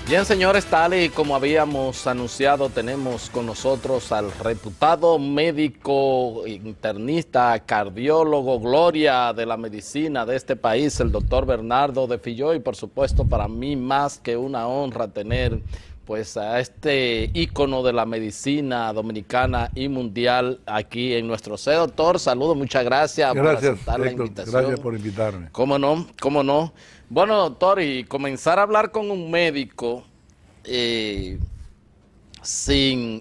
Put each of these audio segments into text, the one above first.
Bien, señores, tal y como habíamos anunciado, tenemos con nosotros al reputado médico, internista, cardiólogo, gloria de la medicina de este país, el doctor Bernardo de Filló, y por supuesto para mí más que una honra tener pues a este ícono de la medicina dominicana y mundial aquí en nuestro C. Doctor, saludos, muchas gracias por aceptar la Héctor, invitación. gracias por invitarme. ¿Cómo no? ¿Cómo no? Bueno, doctor, y comenzar a hablar con un médico en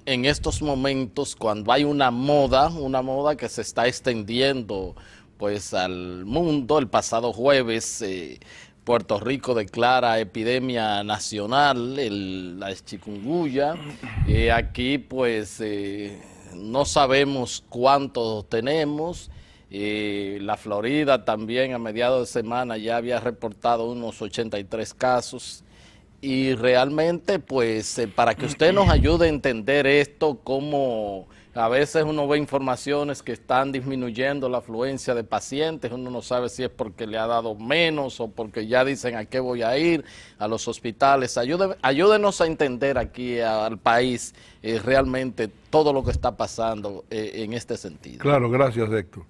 estos momentos, cuando hay una moda que se está extendiendo pues al mundo. El pasado jueves Puerto Rico declara epidemia nacional, la chikungunya. Aquí pues no sabemos cuántos tenemos. La Florida también a mediados de semana ya había reportado unos 83 casos. Y realmente, pues, para que usted nos ayude a entender esto, cómo a veces uno ve informaciones que están disminuyendo la afluencia de pacientes, uno no sabe si es porque le ha dado menos o porque ya dicen a qué voy a ir, a los hospitales. Ayúdenos a entender aquí al país realmente todo lo que está pasando en este sentido. Claro, gracias, Héctor.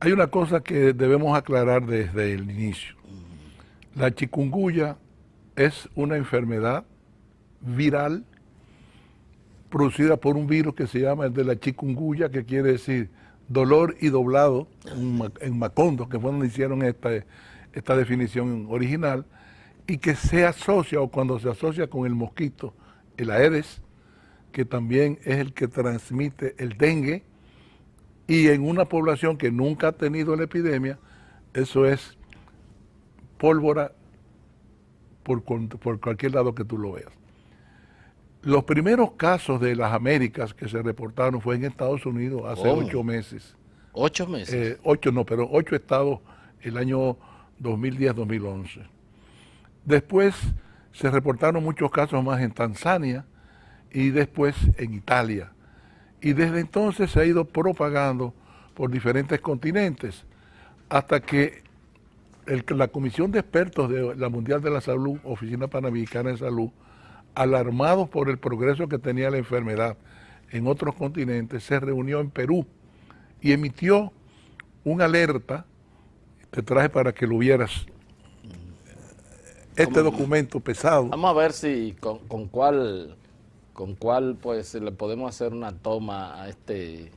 Hay una cosa que debemos aclarar desde el inicio. La chikungunya es una enfermedad viral producida por un virus que se llama el de la chikungunya, que quiere decir dolor y doblado en Macondo, que fue donde hicieron esta definición original, y que se asocia, o cuando se asocia con el mosquito, el Aedes, que también es el que transmite el dengue, y en una población que nunca ha tenido la epidemia, eso es pólvora por cualquier lado que tú lo veas. Los primeros casos de las Américas que se reportaron fue en Estados Unidos hace 8 meses. 8 meses. 8 estados el año 2010-2011. Después se reportaron muchos casos más en Tanzania y después en Italia. Y desde entonces se ha ido propagando por diferentes continentes hasta que la Comisión de Expertos de la Mundial de la Salud, Oficina Panamericana de Salud, alarmados por el progreso que tenía la enfermedad en otros continentes, se reunió en Perú y emitió una alerta. Te traje para que lo vieras. Este documento pesado. Vamos a ver si con cuál pues le podemos hacer una toma a este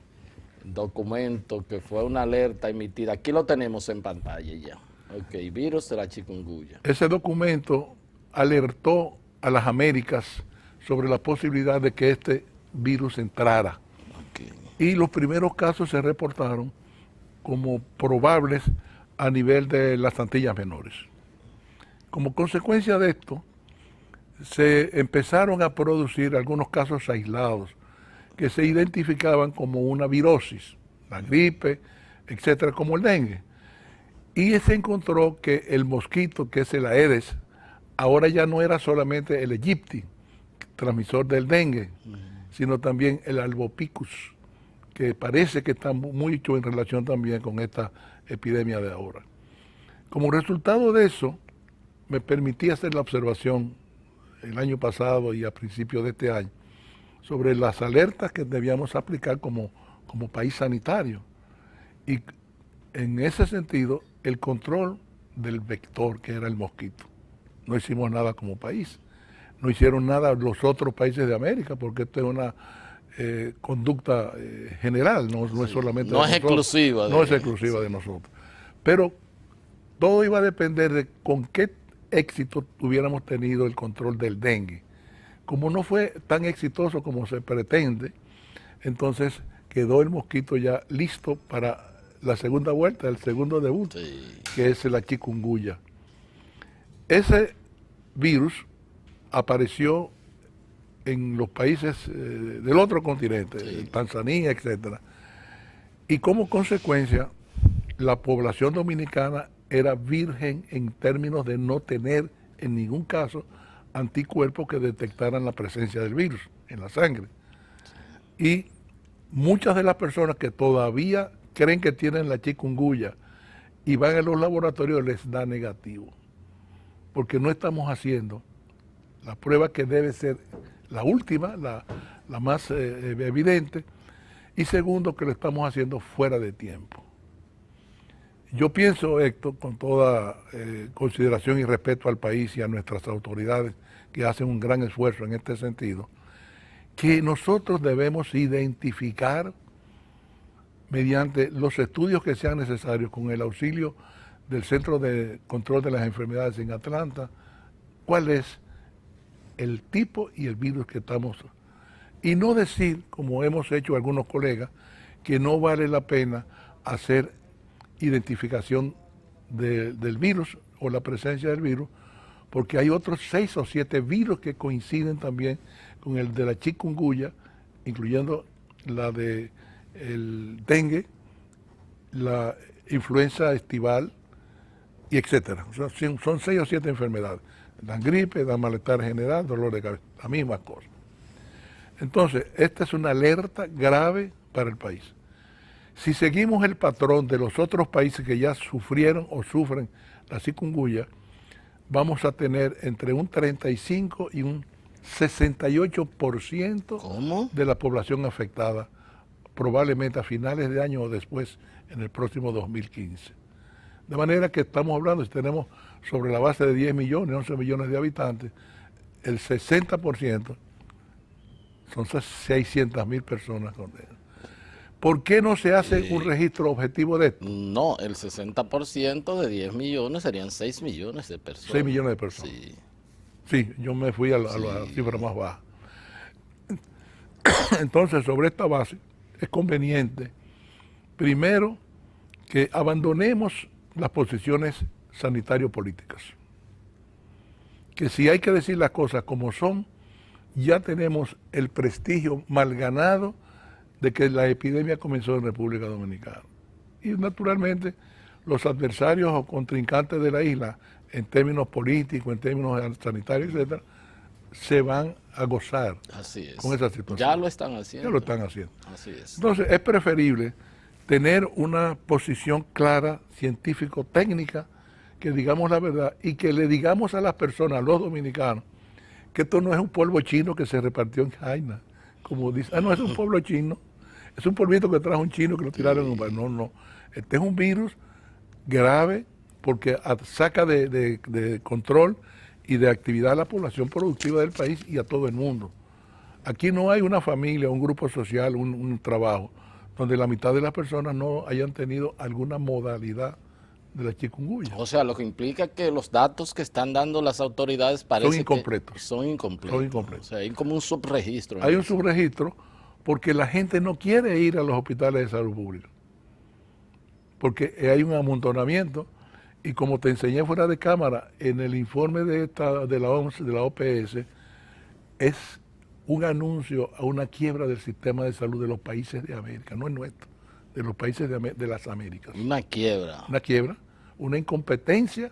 documento, que fue una alerta emitida. Aquí lo tenemos en pantalla ya. Ok, virus de la chikungunya. Ese documento alertó a las Américas sobre la posibilidad de que este virus entrara. Okay. Y los primeros casos se reportaron como probables a nivel de las Antillas Menores. Como consecuencia de esto, se empezaron a producir algunos casos aislados que se identificaban como una virosis, la gripe, etcétera, como el dengue. Y se encontró que el mosquito, que es el Aedes, ahora ya no era solamente el Aegypti, transmisor del dengue, sino también el Albopicus, que parece que está mucho en relación también con esta epidemia de ahora. Como resultado de eso, me permití hacer la observación el año pasado y a principios de este año sobre las alertas que debíamos aplicar como país sanitario. Y en ese sentido, el control del vector, que era el mosquito. No hicimos nada como país. No hicieron nada los otros países de América, porque esto es una conducta general, no es solamente no de nosotros. Exclusiva. No es exclusiva de nosotros. Pero todo iba a depender de con qué éxito hubiéramos tenido el control del dengue. Como no fue tan exitoso como se pretende, entonces quedó el mosquito ya listo para la segunda vuelta, el segundo debut, que es la chikungunya. Ese virus apareció en los países del otro continente, Tanzania, etcétera. Y como consecuencia, la población dominicana era virgen en términos de no tener en ningún caso anticuerpos que detectaran la presencia del virus en la sangre. Y muchas de las personas que todavía creen que tienen la chikungunya y van a los laboratorios les da negativo, porque no estamos haciendo la prueba que debe ser la última, la más evidente, y segundo, que lo estamos haciendo fuera de tiempo. Yo pienso, Héctor, con toda consideración y respeto al país y a nuestras autoridades que hacen un gran esfuerzo en este sentido, que nosotros debemos identificar mediante los estudios que sean necesarios con el auxilio del Centro de Control de las Enfermedades en Atlanta, cuál es el tipo y el virus que estamos. Y no decir, como hemos hecho algunos colegas, que no vale la pena hacer identificación del virus o la presencia del virus, porque hay otros 6 o 7 virus que coinciden también con el de la chikungunya, incluyendo la de el dengue, la influenza estival, y etcétera. O sea, son 6 o 7 enfermedades. Dan gripe, dan malestar general, dolor de cabeza, la misma cosa. Entonces, esta es una alerta grave para el país. Si seguimos el patrón de los otros países que ya sufrieron o sufren la chikungunya, vamos a tener entre un 35 y un 68% ¿Cómo? de la población afectada, probablemente a finales de año o después, en el próximo 2015. De manera que estamos hablando, si tenemos sobre la base de 10 millones, 11 millones de habitantes, el 60% son 600.000 personas con él. ¿Por qué no se hace un registro objetivo de esto? No, el 60% de 10 millones serían 6 millones de personas. 6 millones de personas. Sí. Sí, yo me fui a la cifra más baja. Entonces, sobre esta base, es conveniente, primero, que abandonemos las posiciones sanitario-políticas. Que si hay que decir las cosas como son, ya tenemos el prestigio mal ganado de que la epidemia comenzó en República Dominicana. Y naturalmente los adversarios o contrincantes de la isla, en términos políticos, en términos sanitarios, etcétera, se van a gozar Así es. con esa situación. Ya lo están haciendo. Ya lo están haciendo. Así es. Entonces es preferible tener una posición clara, científico-técnica, que digamos la verdad y que le digamos a las personas, a los dominicanos, que esto no es un polvo chino que se repartió en Jaina, como dice, no, es un pueblo chino, es un polvito que trajo un chino que lo tiraron en un bar. No, no, este es un virus grave porque saca de control y de actividad a la población productiva del país y a todo el mundo. Aquí no hay una familia, un grupo social, un trabajo, donde la mitad de las personas no hayan tenido alguna modalidad de la chikungunya. O sea, lo que implica que los datos que están dando las autoridades parecen Son incompletos. Son incompletos. Son incompletos. O sea, hay como un subregistro. Hay un subregistro porque la gente no quiere ir a los hospitales de salud pública. Porque hay un amontonamiento y como te enseñé fuera de cámara, en el informe de la OMS, de la OPS, es un anuncio a una quiebra del sistema de salud de los países de América, no es nuestro, de los países de las Américas. Una quiebra. Una quiebra, una incompetencia,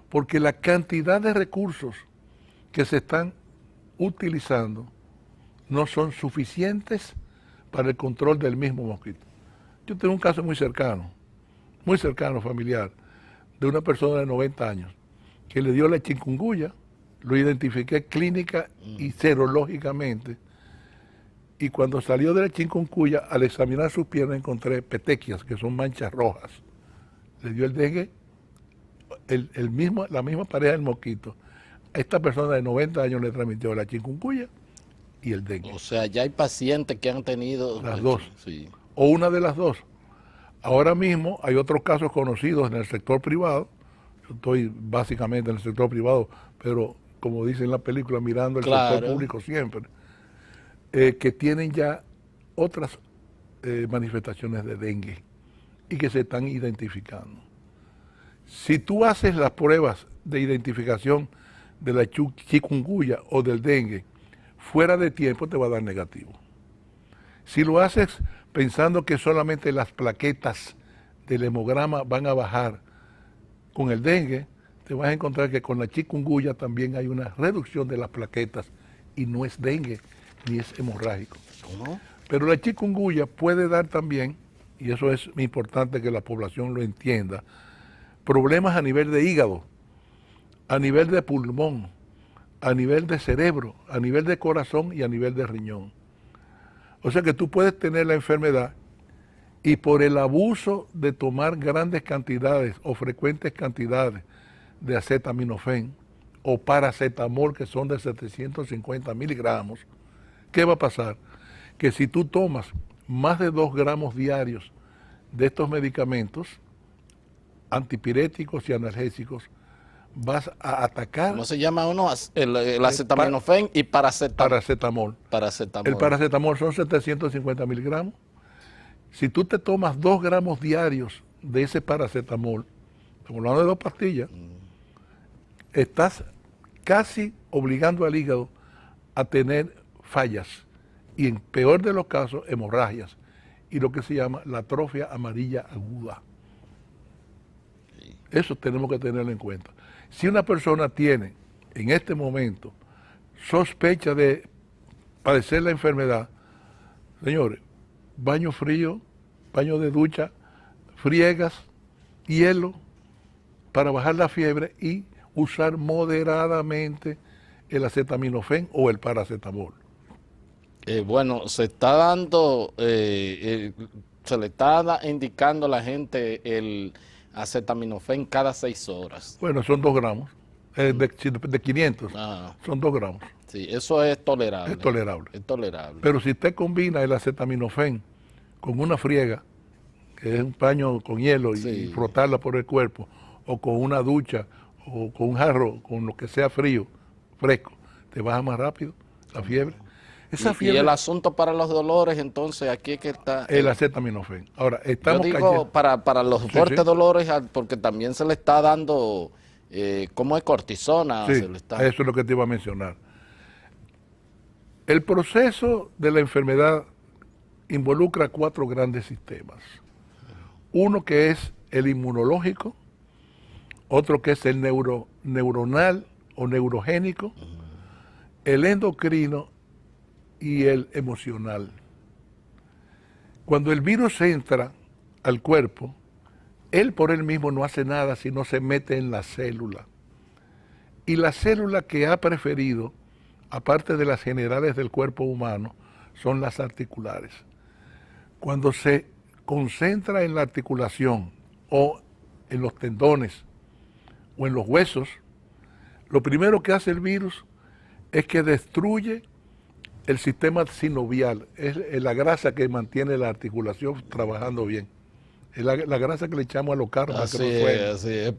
porque la cantidad de recursos que se están utilizando no son suficientes para el control del mismo mosquito. Yo tengo un caso muy cercano, familiar, de una persona de 90 años que le dio la chikungunya, lo identifiqué clínica y serológicamente, y cuando salió de la chikungunya, al examinar sus piernas encontré petequias, que son manchas rojas. Le dio el dengue, la misma pareja del mosquito. A esta persona de 90 años le transmitió la chikungunya y el dengue. O sea, ya hay pacientes que han tenido... Las dos. Sí. O una de las dos. Ahora mismo hay otros casos conocidos en el sector privado. Yo estoy básicamente en el sector privado, pero como dice en la película, mirando el sector público siempre, que tienen ya otras manifestaciones de dengue y que se están identificando. Si tú haces las pruebas de identificación de la chikungunya o del dengue fuera de tiempo, te va a dar negativo. Si lo haces pensando que solamente las plaquetas del hemograma van a bajar con el dengue, te vas a encontrar que con la chikungunya también hay una reducción de las plaquetas y no es dengue ni es hemorrágico. ¿Cómo? Pero la chikungunya puede dar también, y eso es importante que la población lo entienda, problemas a nivel de hígado, a nivel de pulmón, a nivel de cerebro, a nivel de corazón y a nivel de riñón. O sea que tú puedes tener la enfermedad y por el abuso de tomar grandes cantidades o frecuentes cantidades de acetaminofén o paracetamol, que son de 750 miligramos, ¿qué va a pasar? Que si tú tomas más de 2 gramos diarios de estos medicamentos antipiréticos y analgésicos, vas a atacar. ¿Cómo se llama uno? El acetaminofén y paracetamol. El paracetamol son 750 miligramos. Si tú te tomas 2 gramos diarios de ese paracetamol, estamos hablando de 2 pastillas, estás casi obligando al hígado a tener fallas y en peor de los casos, hemorragias y lo que se llama la atrofia amarilla aguda. Eso tenemos que tenerlo en cuenta. Si una persona tiene en este momento sospecha de padecer la enfermedad, señores, baño frío, baño de ducha, friegas, hielo para bajar la fiebre y usar moderadamente el acetaminofén o el paracetamol. Bueno, se está dando, se le está indicando a la gente el acetaminofén cada 6 horas. Bueno, son 2 gramos. De 500, son 2 gramos. Sí, eso es tolerable. Es tolerable. Es tolerable. Pero si usted combina el acetaminofén con una friega, que es un paño con hielo y frotarla por el cuerpo, o con una ducha, o con un jarro, con lo que sea frío, fresco, te baja más rápido la fiebre. Esa fiebre, y el asunto para los dolores, entonces, aquí es que está... el acetaminofén. Ahora, estamos yo digo para los fuertes dolores, porque también se le está dando, ¿cómo es? Cortisona. Sí, se le está... eso es lo que te iba a mencionar. El proceso de la enfermedad involucra 4 grandes sistemas. Uno que es el inmunológico, otro que es el neuronal o neurogénico, el endocrino y el emocional. Cuando el virus entra al cuerpo, él por él mismo no hace nada si no se mete en la célula. Y la célula que ha preferido, aparte de las generales del cuerpo humano, son las articulares. Cuando se concentra en la articulación o en los tendones o en los huesos, lo primero que hace el virus es que destruye el sistema sinovial, es la grasa que mantiene la articulación trabajando bien. Es la grasa que le echamos a los carros. Así es.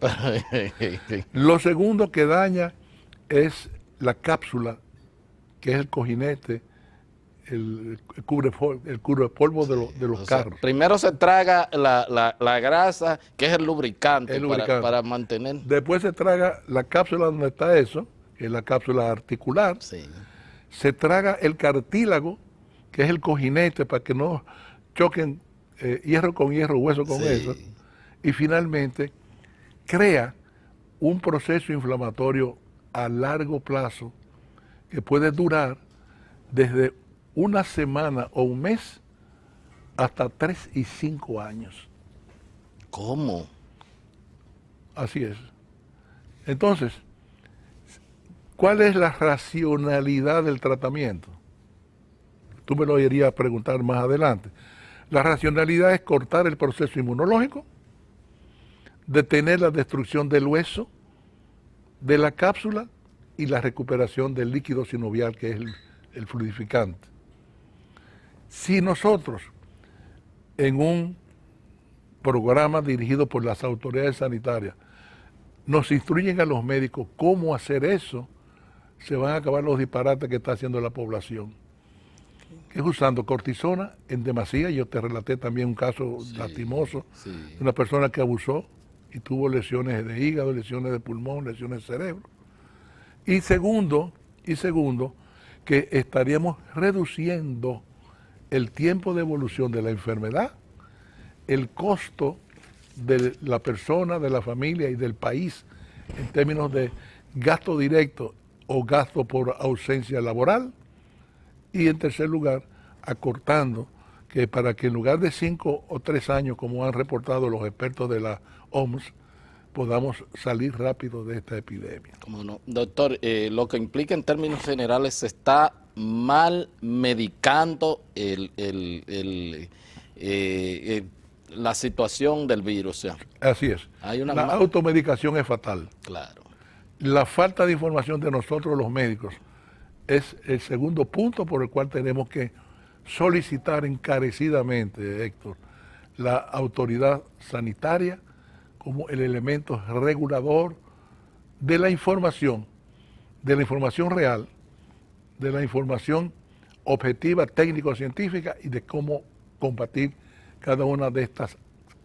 Lo segundo que daña es la cápsula, que es el cojinete, el cubre polvo de los carros. Primero se traga la grasa, que es el lubricante, para mantener. Después se traga la cápsula donde está eso, que es la cápsula articular. Sí. Se traga el cartílago, que es el cojinete, para que no choquen hierro con hierro, hueso con eso. Y finalmente crea un proceso inflamatorio a largo plazo que puede durar desde una semana o un mes hasta 3 y 5 años. ¿Cómo? Así es. Entonces, ¿cuál es la racionalidad del tratamiento? Tú me lo irías a preguntar más adelante. La racionalidad es cortar el proceso inmunológico, detener la destrucción del hueso, de la cápsula y la recuperación del líquido sinovial, que es el fluidificante. Si nosotros, en un programa dirigido por las autoridades sanitarias, nos instruyen a los médicos cómo hacer eso, se van a acabar los disparates que está haciendo la población. Que es usando cortisona en demasía. Yo te relaté también un caso lastimoso de una persona que abusó y tuvo lesiones de hígado, lesiones de pulmón, lesiones de cerebro. Y segundo, que estaríamos reduciendo el tiempo de evolución de la enfermedad, el costo de la persona, de la familia y del país en términos de gasto directo o gasto por ausencia laboral, y en tercer lugar, acortando que para que en lugar de 5 o 3 años, como han reportado los expertos de la OMS, podamos salir rápido de esta epidemia. Cómo no. Doctor, lo que implica en términos generales se está mal medicando la situación del virus. O sea, Así es. hay una La automedicación es fatal. Claro. La falta de información de nosotros los médicos es el segundo punto por el cual tenemos que solicitar encarecidamente, Héctor, la autoridad sanitaria como el elemento regulador de la información real, de la información objetiva, técnico-científica y de cómo combatir cada una de estas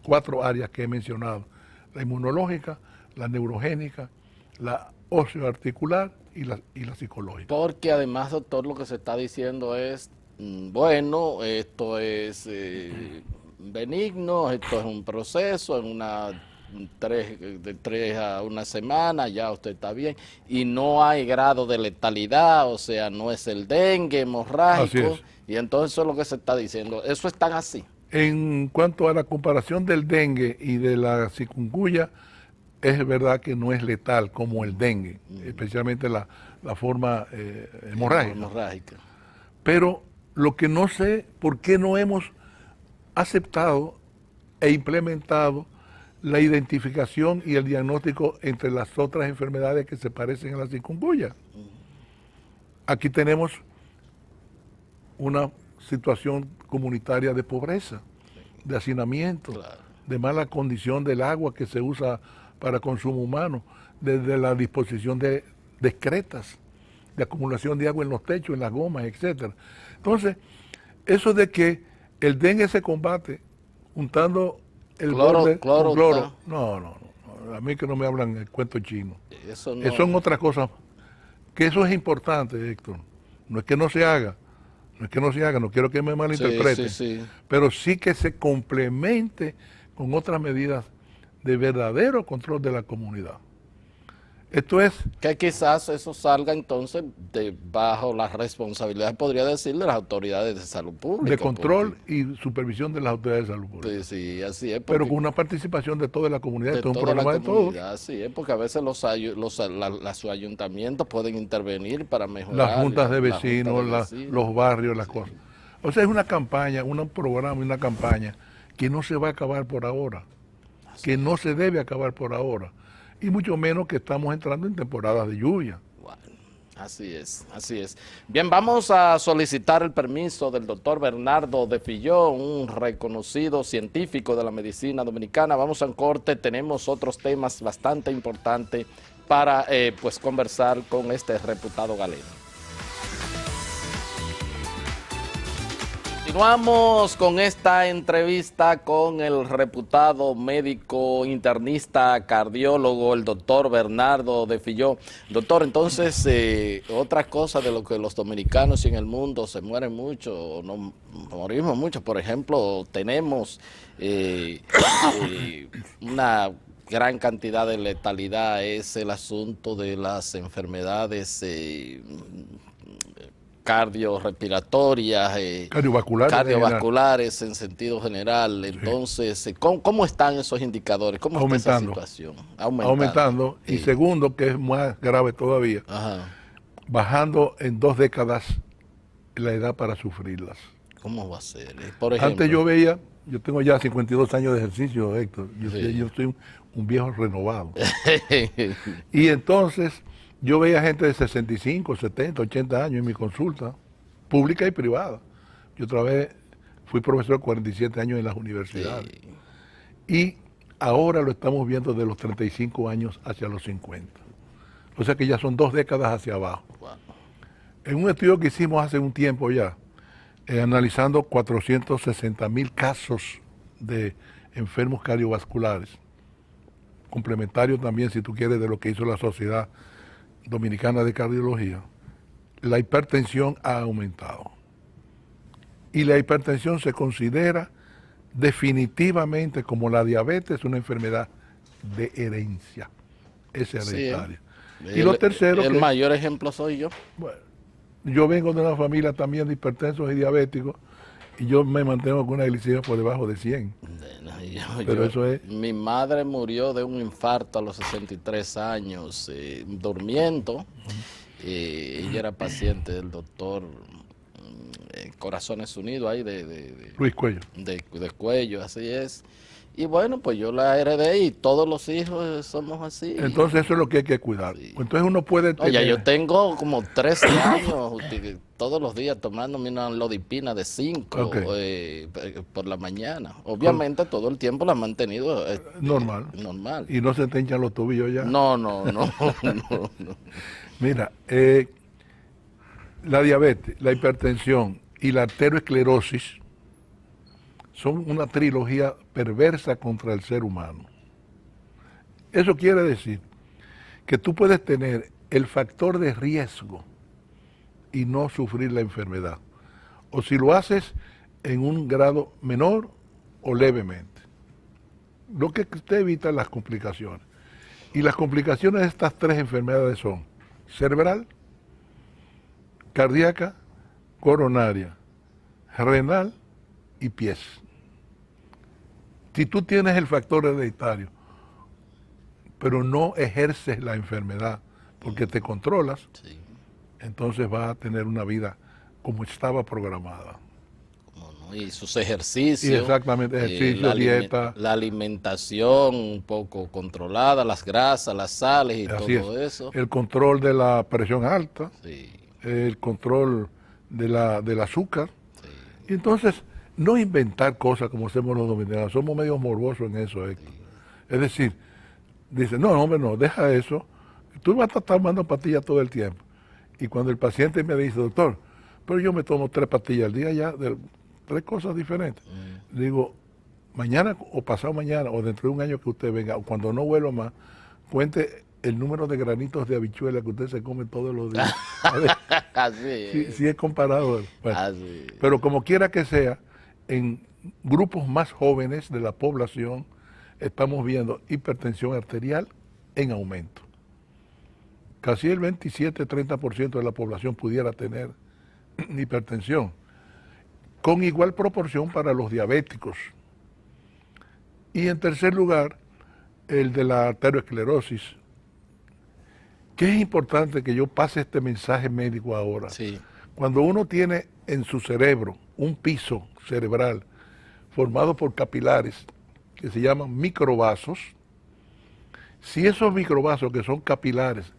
4 áreas que he mencionado: la inmunológica, la neurogénica, la osteoarticular y la psicológica. Porque además, doctor, lo que se está diciendo es, bueno, esto es benigno, esto es un proceso, en de 3 a una semana ya usted está bien, y no hay grado de letalidad, o sea, no es el dengue hemorrágico, y entonces eso es lo que se está diciendo. ¿Eso es tan así? En cuanto a la comparación del dengue y de la chikungunya, es verdad que no es letal como el dengue, especialmente la forma hemorrágica. Pero lo que no sé, ¿por qué no hemos aceptado e implementado la identificación y el diagnóstico entre las otras enfermedades que se parecen a la chikungunya? Aquí tenemos una situación comunitaria de pobreza, de hacinamiento, de mala condición del agua que se usa para consumo humano, desde la disposición de excretas, de acumulación de agua en los techos, en las gomas, etcétera. Entonces, eso de que el dengue se combate juntando el borde con cloro, no, a mí que no me hablan el cuento chino. Eso son otras cosas, que eso es importante, Héctor. No es que no se haga, no quiero que me malinterpreten, pero sí que se complemente con otras medidas de verdadero control de la comunidad. Esto es... Que quizás eso salga entonces bajo la responsabilidad, podría decir, de las autoridades de salud pública. De control y supervisión de las autoridades de salud pública. Sí, así es. Pero con una participación de toda la comunidad, esto es un problema de todos. Así es, porque a veces los ayuntamientos pueden intervenir para mejorar. Las juntas de vecinos, los barrios, las cosas. O sea, es una campaña, un programa y una campaña que no se va a acabar por ahora, que no se debe acabar por ahora. Y mucho menos que estamos entrando en temporadas de lluvia. Bueno, así es, así es. Bien, vamos a solicitar el permiso del doctor Bernardo de Filló, un reconocido científico de la medicina dominicana. Vamos a un corte, tenemos otros temas bastante importantes para pues conversar con este reputado galeno. Continuamos con esta entrevista con el reputado médico internista cardiólogo, el doctor Bernardo de Filló. Doctor, entonces, otra cosa de lo que los dominicanos y en el mundo se mueren mucho, o no morimos mucho, por ejemplo, tenemos una gran cantidad de letalidad, es el asunto de las enfermedades cardiorrespiratorias, cardiovasculares en sentido general. Entonces, ¿cómo están esos indicadores? ¿Cómo está esa situación? Aumentando. Y segundo, que es más grave todavía, bajando en 2 décadas la edad para sufrirlas. ¿Cómo va a ser? Por ejemplo, antes yo tengo ya 52 años de ejercicio, Héctor, yo soy un viejo renovado. Y entonces yo veía gente de 65, 70, 80 años en mi consulta, pública y privada. Yo fui profesor 47 años en las universidades. Y ahora lo estamos viendo de los 35 años hacia los 50. O sea que ya son 2 décadas hacia abajo. En un estudio que hicimos hace un tiempo ya, analizando 460,000 casos de enfermos cardiovasculares, complementario también, si tú quieres, de lo que hizo la Sociedad Dominicana de Cardiología, la hipertensión ha aumentado. Y la hipertensión se considera definitivamente como la diabetes una enfermedad de herencia, es hereditaria. Y lo tercero, el mayor ejemplo soy yo. Bueno, yo vengo de una familia también de hipertensos y diabéticos, y yo me mantengo con una glicemia por debajo de 100. Bueno, Pero eso es, mi madre murió de un infarto a los 63 años, durmiendo. Ella era paciente del doctor Corazones Unidos, ahí Luis Cuello. de Cuello, así es. Y bueno, pues yo la heredé y todos los hijos somos así. Entonces eso es lo que hay que cuidar. Sí. Entonces uno puede Oye, tener... yo tengo como 13 años todos los días tomándome una lodipina de 5 Ok. por la mañana. Obviamente todo el tiempo la he mantenido normal. normal. Y no se te hinchan los tobillos ya. No, no, no, no, no. Mira, la diabetes, la hipertensión y la arteriosclerosis son una trilogía perversa contra el ser humano. Eso quiere decir que tú puedes tener el factor de riesgo y no sufrir la enfermedad. O si lo haces en un grado menor o levemente. Lo que te evita las complicaciones. Y las complicaciones de estas tres enfermedades son cerebral, cardíaca, coronaria, renal y pies. Si tú tienes el factor hereditario, pero no ejerces la enfermedad porque te controlas, Sí, entonces vas a tener una vida como estaba programada. cómo no. Y sus Y ejercicios, exactamente, ejercicio, dieta, la alimentación un poco controlada, las grasas, las sales y así es. todo eso. El control de la presión alta, Sí, el control del azúcar. sí, Y entonces, no inventar cosas como hacemos los dominicanos, somos medio morbosos en eso, Héctor. Es decir, dice, no, hombre, no, deja eso, tú vas a estar tomando pastillas todo el tiempo. Y cuando el paciente me dice, doctor, pero yo me tomo 3 pastillas al día ya, de 3 cosas diferentes. Le digo, mañana o pasado mañana, o dentro de un año que usted venga, o cuando no vuelva más, cuente el número de granitos de habichuela que usted se come todos los días. A ver, así si, es, si es comparado. Bueno, así es. pero como quiera que sea, en grupos más jóvenes de la población estamos viendo hipertensión arterial en aumento. Casi el 27-30% de la población pudiera tener hipertensión, con igual proporción para los diabéticos. Y en tercer lugar, el de la arteriosclerosis, que es importante que yo pase este mensaje médico ahora. Sí, Cuando uno tiene en su cerebro un piso cerebral formado por capilares que se llaman microvasos, si esos microvasos que son capilares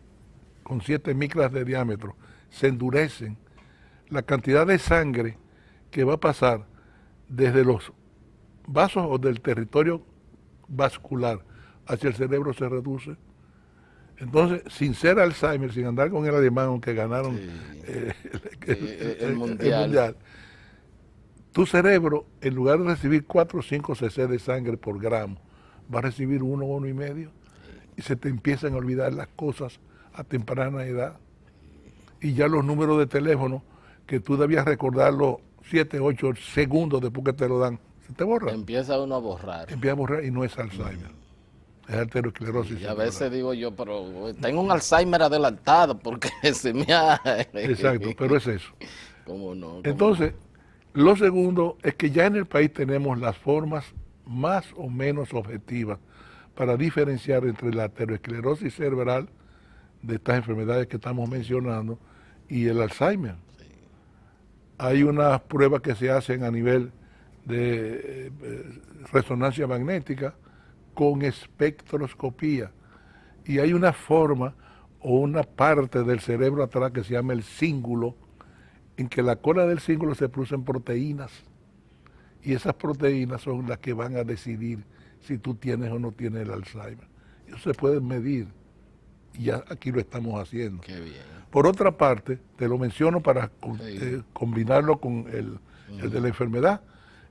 con 7 micras de diámetro se endurecen, la cantidad de sangre que va a pasar desde los vasos o del territorio vascular hacia el cerebro se reduce. Entonces, sin ser Alzheimer, sin andar con el alemán que ganaron sí. el Mundial. mundial, tu cerebro, en lugar de recibir 4 o 5 cc de sangre por gramo, va a recibir 1 o 1,5 y se te empiezan a olvidar las cosas a temprana edad. Y ya los números de teléfono que tú debías recordarlo 7, 8 segundos después que te lo dan, se te borran. Empieza uno a borrar. Empieza a borrar y no es Alzheimer, es arteriosclerosis. Y a veces digo yo, pero tengo un Alzheimer adelantado porque se me ha... Exacto, pero es eso. ¿Cómo no? ¿Cómo Entonces, lo segundo es que ya en el país tenemos las formas más o menos objetivas para diferenciar entre la arteriosclerosis cerebral de estas enfermedades que estamos mencionando y el Alzheimer. Hay unas pruebas que se hacen a nivel de resonancia magnética con espectroscopía y hay una forma o una parte del cerebro atrás que se llama el cíngulo, en que la cola del cíngulo se producen proteínas y esas proteínas son las que van a decidir si tú tienes o no tienes el Alzheimer. Eso se puede medir y ya aquí lo estamos haciendo. Qué bien. Por otra parte, te lo menciono para combinarlo con el de la enfermedad,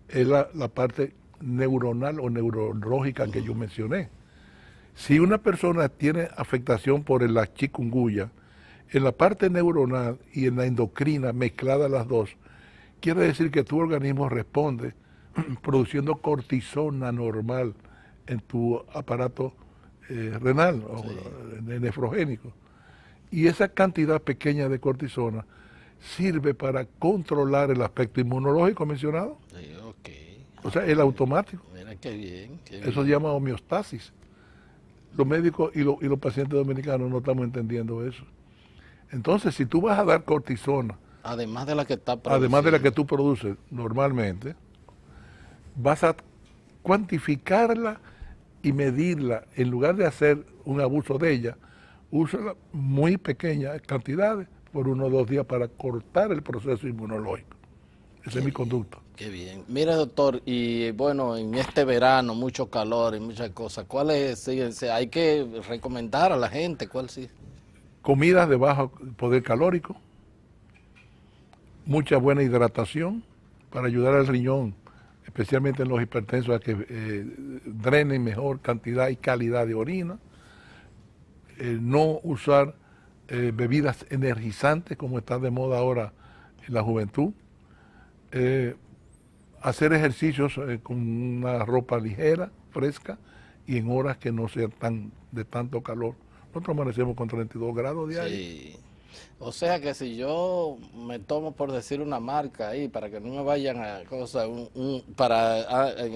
es la parte neuronal o neurológica que yo mencioné. Si una persona tiene afectación por la chikungunya, en la parte neuronal y en la endocrina mezcladas las dos, quiere decir que tu organismo responde produciendo cortisona normal en tu aparato renal o nefrogénico. Y esa cantidad pequeña de cortisona sirve para controlar el aspecto inmunológico mencionado. Sí, ok. O sea, el automático. Mira qué bien, qué Eso se bien. llama homeostasis. Los médicos y los pacientes dominicanos no estamos entendiendo eso. Entonces, si tú vas a dar cortisona, Además de la que está además de la que produciendo. tú produces normalmente, vas a cuantificarla y medirla. En lugar de hacer un abuso de ella, úsala muy pequeñas cantidades por 1 o 2 días para cortar el proceso inmunológico. Esa Qué es mi bien, conducta. qué bien. Mira, doctor, y bueno, en este verano, mucho calor y muchas cosas, ¿cuáles siguen? Hay que recomendar a la gente, ¿cuál sí? Comidas de bajo poder calórico, mucha buena hidratación para ayudar al riñón, especialmente en los hipertensos, a que drenen mejor cantidad y calidad de orina. No usar bebidas energizantes como está de moda ahora en la juventud. Eh, hacer ejercicios con una ropa ligera, fresca y en horas que no sean de tanto calor. Nosotros amanecemos con 32 grados diarios. Sí. O sea que si yo me tomo por decir una marca ahí, para que no me vayan a cosas,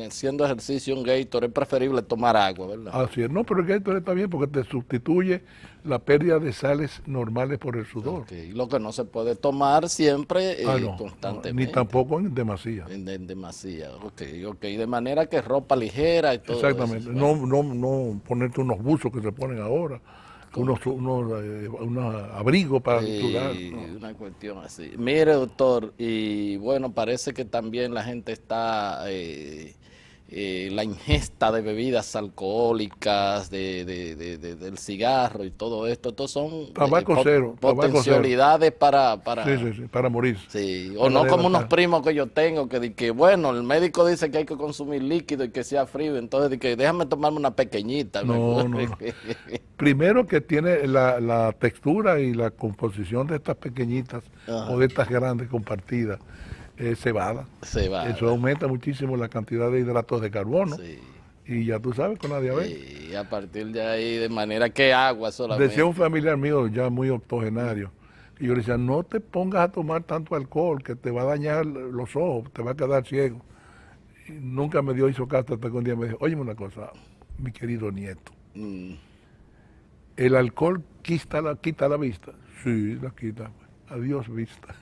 haciendo ejercicio un Gator, es preferible tomar agua, ¿verdad? Así es, no, pero el Gatorade está bien porque te sustituye la pérdida de sales normales por el sudor. Ok, lo que no se puede tomar siempre, No, ni constantemente, tampoco en demasía. en demasía. Ok, ok, de manera que ropa ligera y todo eso. Exactamente, Bueno, no ponerte unos buzos que se ponen ahora, unos abrigos para sudar. No. una cuestión así. Mire, doctor, y bueno, parece que también la gente está, la ingesta de bebidas alcohólicas, del cigarro y todo esto, estos son Tabaco cero, tabaco cero. potencialidades Sí, para morir. sí, o Para no como unos delatar. primos que yo tengo que bueno, el médico dice que hay que consumir líquido y que sea frío, entonces que déjame tomarme una pequeñita. No. Primero que tiene la textura y la composición de estas pequeñitas Ajá, o de estas grandes compartidas, cebada. se va, Eso aumenta muchísimo la cantidad de hidratos de carbono sí. y ya tú sabes con la diabetes. Y a partir de ahí, de manera que agua Decía un solamente. familiar mío ya muy octogenario, y yo le decía, no te pongas a tomar tanto alcohol que te va a dañar los ojos, te va a quedar ciego. Y nunca me hizo caso hasta que un día me dijo, óyeme una cosa, mi querido nieto, Mm, ¿el alcohol quita la vista? Sí, la quita. Adiós vista.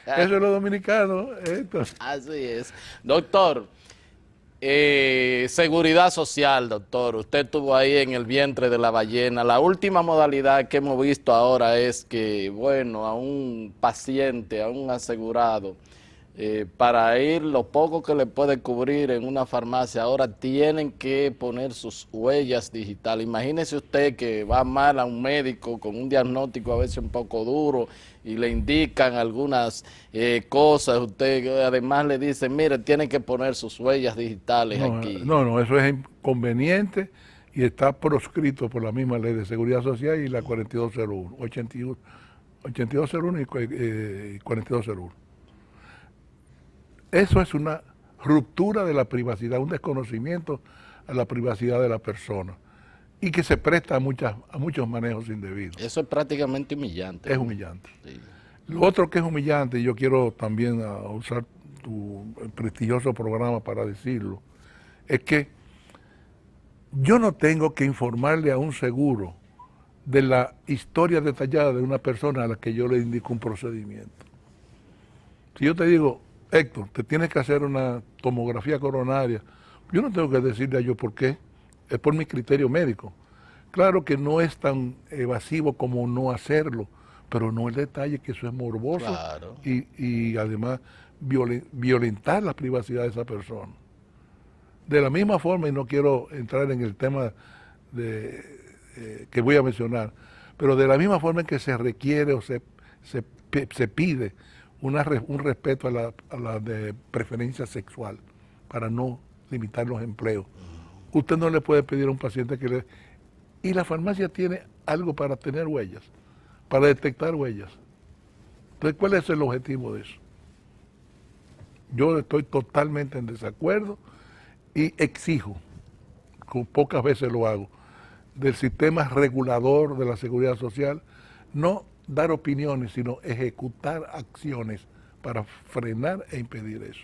Eso es lo dominicano. Entonces, así es. Doctor, seguridad social, doctor. Usted estuvo ahí en el vientre de la ballena. La última modalidad que hemos visto ahora es que, bueno, a un paciente, a un asegurado, para ir lo poco que le puede cubrir en una farmacia, ahora tienen que poner sus huellas digitales. Imagínese usted que va mal a un médico con un diagnóstico a veces un poco duro y le indican algunas cosas. Usted además le dice, mire, tiene que poner sus huellas digitales aquí. no, eso es inconveniente y está proscrito por la misma ley de seguridad social y la 4201, 8201 y 4201. Eso es una ruptura de la privacidad, un desconocimiento a la privacidad de la persona y que se presta a muchos manejos indebidos. Eso es prácticamente humillante. Es ¿No? humillante. Sí. Lo otro que es humillante, y yo quiero también usar tu prestigioso programa para decirlo, es que yo no tengo que informarle a un seguro de la historia detallada de una persona a la que yo le indico un procedimiento. Si yo te digo, Héctor, te tienes que hacer una tomografía coronaria, yo no tengo que decirle a yo por qué, es por mi criterio médico. Claro que no es tan evasivo como no hacerlo, pero no el detalle que eso es morboso Claro. y además violentar la privacidad de esa persona. De la misma forma, y no quiero entrar en el tema que voy a mencionar, pero de la misma forma en que se requiere o se pide un respeto a la de preferencia sexual para no limitar los empleos. Usted no le puede pedir a un paciente que le... Y la farmacia tiene algo para tener huellas, para detectar huellas. Entonces, ¿cuál es el objetivo de eso? Yo estoy totalmente en desacuerdo y exijo, con pocas veces lo hago, del sistema regulador de la seguridad social, no dar opiniones, sino ejecutar acciones para frenar e impedir eso.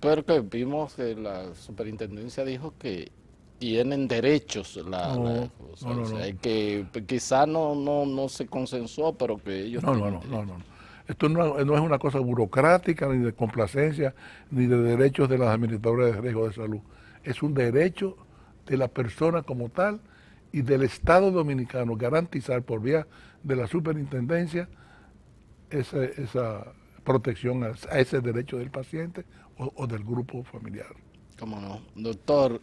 Pero que vimos que la superintendencia dijo que tienen derechos la cosa, No, no, o no. sea, que quizá no se consensuó, pero que ellos No, no, tienen no, no, derechos. no. Esto no es una cosa burocrática, ni de complacencia, ni de derechos de las administradoras de riesgo de salud. Es un derecho de la persona como tal y del Estado Dominicano garantizar por vía de la superintendencia esa protección a ese derecho del paciente o del grupo familiar. ¿Cómo no? Doctor,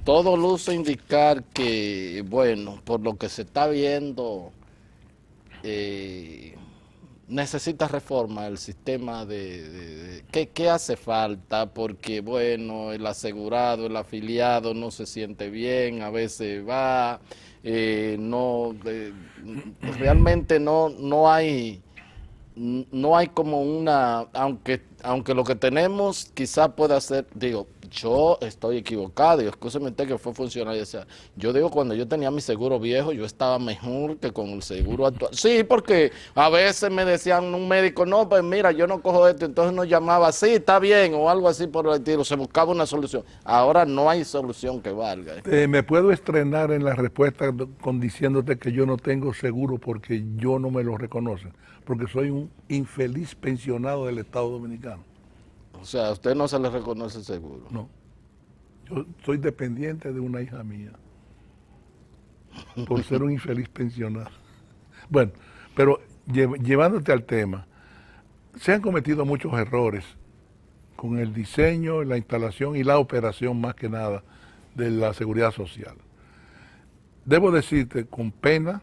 todo luce indicar que, bueno, por lo que se está viendo, eh, necesita reforma el sistema ¿qué hace falta? Porque, bueno, el asegurado, el afiliado no se siente bien, a veces va, no, realmente no hay como aunque lo que tenemos quizá pueda ser, digo, yo estoy equivocado, y escúcheme usted que fue funcionario, o sea, yo digo, cuando yo tenía mi seguro viejo, yo estaba mejor que con el seguro actual. Sí, porque a veces me decían un médico, no, pues mira, yo no cojo esto, entonces nos llamaba, sí, está bien, o algo así por el estilo, se buscaba una solución. Ahora no hay solución que valga. Me puedo estrenar en la respuesta con diciéndote que yo no tengo seguro porque yo no me lo reconocen, porque soy un infeliz pensionado del Estado Dominicano. O sea, a usted no se le reconoce el seguro. No, yo soy dependiente de una hija mía por ser un infeliz pensionado. Bueno, pero llevándote al tema, se han cometido muchos errores con el diseño, la instalación y la operación más que nada de la seguridad social. Debo decirte con pena,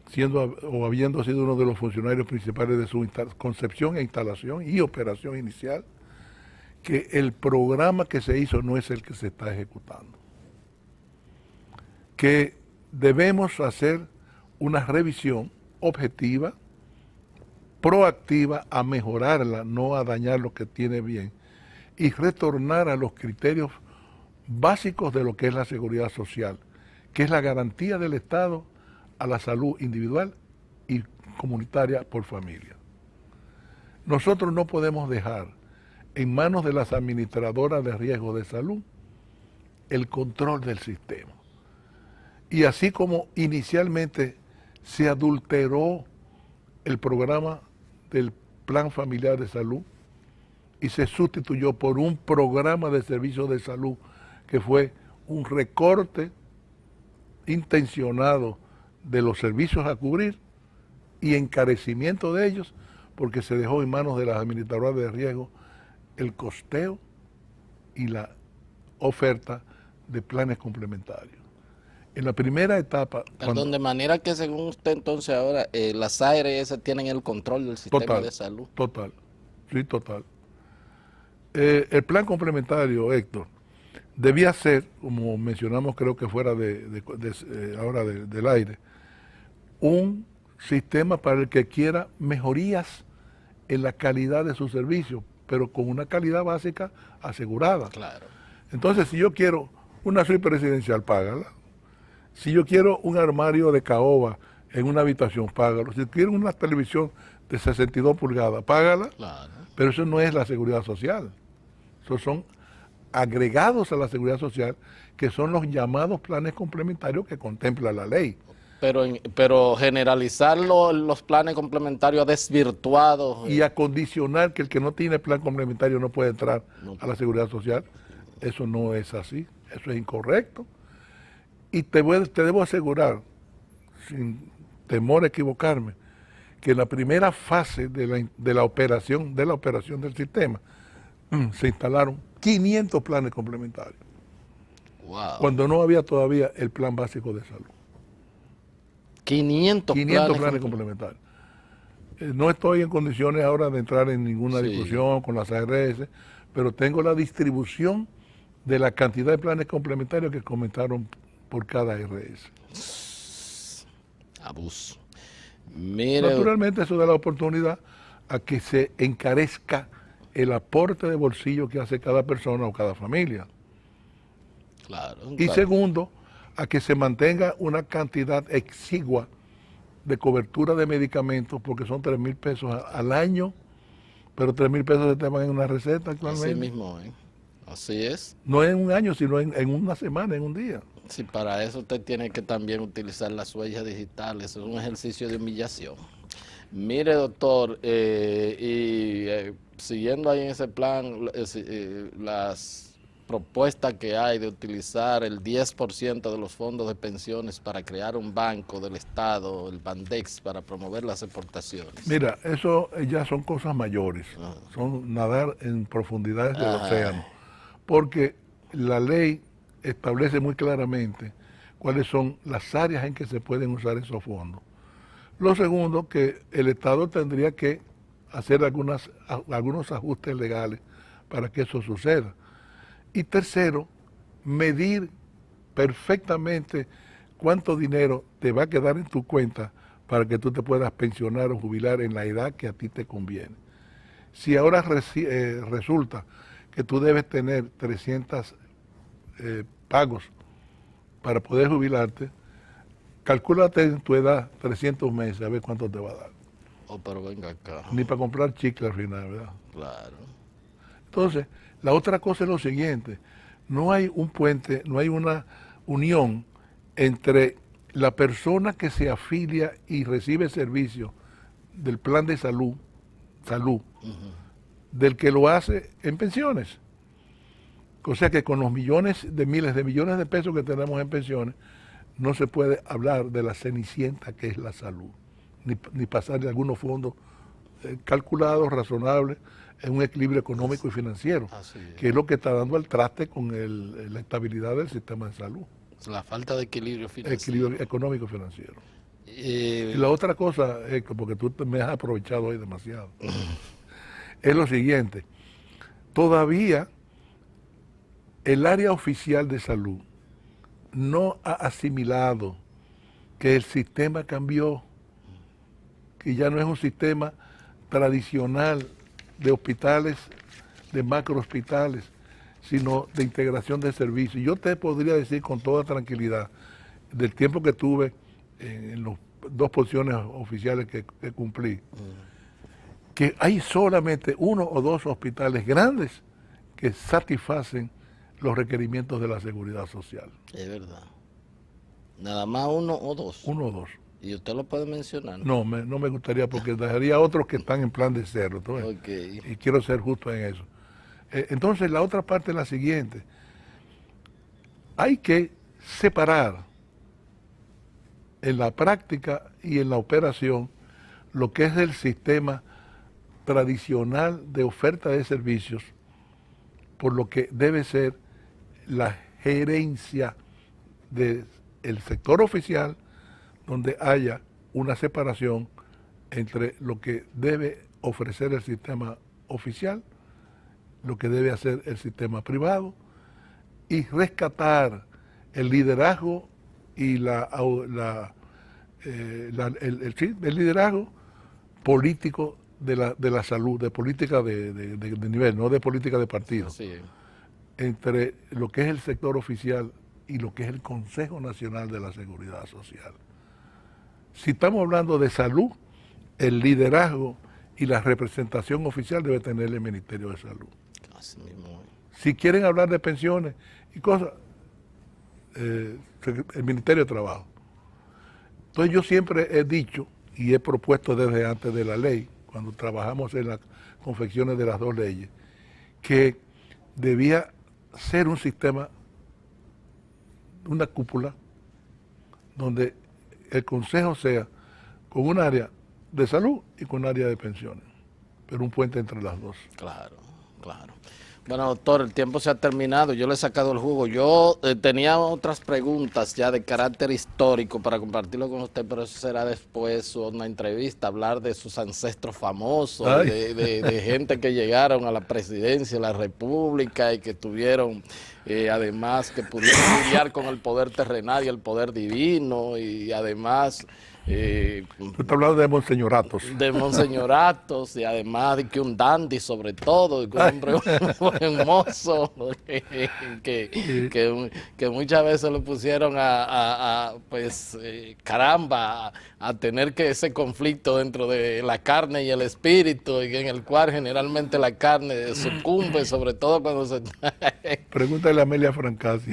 siendo o habiendo sido uno de los funcionarios principales de su concepción e instalación y operación inicial, que el programa que se hizo no es el que se está ejecutando. Que debemos hacer una revisión objetiva, proactiva a mejorarla, no a dañar lo que tiene bien, y retornar a los criterios básicos de lo que es la seguridad social, que es la garantía del Estado a la salud individual y comunitaria por familia. Nosotros no podemos dejar en manos de las administradoras de riesgo de salud el control del sistema. Y así como inicialmente se adulteró el programa del Plan Familiar de Salud y se sustituyó por un programa de servicios de salud que fue un recorte intencionado de los servicios a cubrir y encarecimiento de ellos, porque se dejó en manos de las administradoras de riesgo el costeo y la oferta de planes complementarios. En la primera etapa... Perdón, de manera que según usted entonces ahora las ARS tienen el control del sistema de salud. Total, sí, total. El plan complementario, Héctor, debía ser, como mencionamos creo que fuera ahora del aire, un sistema para el que quiera mejorías en la calidad de su servicio, pero con una calidad básica asegurada. Claro. Entonces, si yo quiero una suite presidencial, págala. Si yo quiero un armario de caoba en una habitación, págalo. Si quiero una televisión de 62 pulgadas, págala. Claro. Pero eso no es la seguridad social. Esos son agregados a la seguridad social, que son los llamados planes complementarios que contempla la ley. Pero generalizar los planes complementarios ha desvirtuado. Y a condicionar que el que no tiene plan complementario no puede entrar a la seguridad social, eso no es así, eso es incorrecto. Y te debo asegurar, sin temor a equivocarme, que en la primera fase de la operación del sistema se instalaron 500 planes complementarios. Wow. Cuando no había todavía el plan básico de salud. 500 planes complementarios. No estoy en condiciones ahora de entrar en ninguna discusión con las ARS, pero tengo la distribución de la cantidad de planes complementarios que comentaron por cada ARS. Abuso. Mire, naturalmente eso da la oportunidad a que se encarezca el aporte de bolsillo que hace cada persona o cada familia. Claro, y segundo, a que se mantenga una cantidad exigua de cobertura de medicamentos porque son 3,000 pesos al año, pero 3,000 pesos se te van en una receta actualmente. Así mismo, ¿eh? Así es. No en un año, sino en una semana, en un día. Sí, para eso usted tiene que también utilizar las huellas digitales, es un ejercicio de humillación. Mire, doctor, siguiendo ahí en ese plan, las propuestas que hay de utilizar el 10% de los fondos de pensiones para crear un banco del Estado, el Bandex, para promover las exportaciones. Mira, eso ya son cosas mayores, son nadar en profundidades del océano, porque la ley establece muy claramente cuáles son las áreas en que se pueden usar esos fondos. Lo segundo, que el Estado tendría que hacer algunos ajustes legales para que eso suceda. Y tercero, medir perfectamente cuánto dinero te va a quedar en tu cuenta para que tú te puedas pensionar o jubilar en la edad que a ti te conviene. Si ahora resulta que tú debes tener 300 pagos para poder jubilarte, calcúlate en tu edad 300 meses a ver cuánto te va a dar. Oh, pero venga acá. Ni para comprar chicle al final, ¿verdad? Claro. Entonces, la otra cosa es lo siguiente, no hay un puente, no hay una unión entre la persona que se afilia y recibe servicio del plan de salud, del que lo hace en pensiones. O sea que con los miles de millones de pesos que tenemos en pensiones, no se puede hablar de la cenicienta que es la salud, ni pasar de algunos fondos calculados, razonables, en un equilibrio económico y financiero, que es lo que está dando el traste con la estabilidad del sistema de salud. La falta de equilibrio financiero. Equilibrio económico y financiero. Y la otra cosa, porque tú me has aprovechado hoy demasiado, es lo siguiente, todavía el área oficial de salud no ha asimilado que el sistema cambió, que ya no es un sistema tradicional de hospitales, de macrohospitales, sino de integración de servicios. Yo te podría decir con toda tranquilidad, del tiempo que tuve en las 2 posiciones oficiales que cumplí, que hay solamente 1 o 2 hospitales grandes que satisfacen los requerimientos de la seguridad social. Es verdad. Nada más 1 o 2. 1 o 2. ¿Y usted lo puede mencionar? No me gustaría porque dejaría otros que están en plan de cero. Okay. Y quiero ser justo en eso. Entonces la otra parte es la siguiente. Hay que separar en la práctica y en la operación lo que es el sistema tradicional de oferta de servicios por lo que debe ser la gerencia del sector oficial, donde haya una separación entre lo que debe ofrecer el sistema oficial, lo que debe hacer el sistema privado, y rescatar el liderazgo y el liderazgo político de la salud, de política de nivel, no de política de partido, sí, entre lo que es el sector oficial y lo que es el Consejo Nacional de la Seguridad Social. Si estamos hablando de salud, el liderazgo y la representación oficial debe tener el Ministerio de Salud. Así mismo. Si quieren hablar de pensiones y cosas, el Ministerio de Trabajo. Entonces yo siempre he dicho y he propuesto desde antes de la ley, cuando trabajamos en las confecciones de las 2 leyes, que debía ser un sistema, una cúpula, donde el Consejo sea con un área de salud y con un área de pensiones, pero un puente entre las dos. Claro, claro. Bueno, doctor, el tiempo se ha terminado, yo le he sacado el jugo. Yo tenía otras preguntas ya de carácter histórico para compartirlo con usted, pero eso será después una entrevista, hablar de sus ancestros famosos, de gente que llegaron a la presidencia de la República y que tuvieron además que pudieron lidiar con el poder terrenal y el poder divino, y además Tú estás hablando de monseñoratos. de monseñoratos, y además de que un dandy sobre todo, de que un hombre un mozo, que muchas veces lo pusieron pues caramba, a tener que ese conflicto dentro de la carne y el espíritu, y en el cual generalmente la carne sucumbe, sobre todo cuando se... Pregúntale a Amelia Francasi.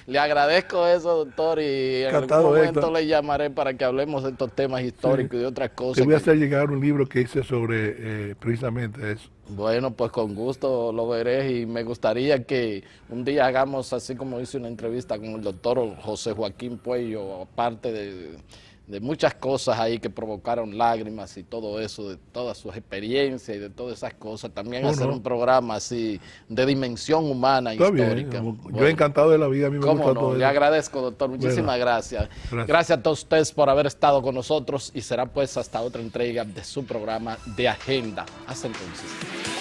Le agradezco eso, doctor, y en algún Encantado, momento Héctor. le llamaré para que hablemos de estos temas históricos y de otras Te cosas. voy a hacer llegar un libro que hice sobre precisamente eso. Bueno, pues con gusto lo veré, y me gustaría que un día hagamos, así como hice una entrevista con el doctor José Joaquín Puello, aparte de muchas cosas ahí que provocaron lágrimas y todo eso, de todas sus experiencias y de todas esas cosas, también hacer un programa así de dimensión humana Está histórica. bien. Bueno, Yo he encantado de la vida, a mí me cómo gusta no, todo le eso. agradezco, doctor, muchísimas Bueno, gracias. gracias. Gracias a todos ustedes por haber estado con nosotros, y será pues hasta otra entrega de su programa de Agenda. Hasta entonces.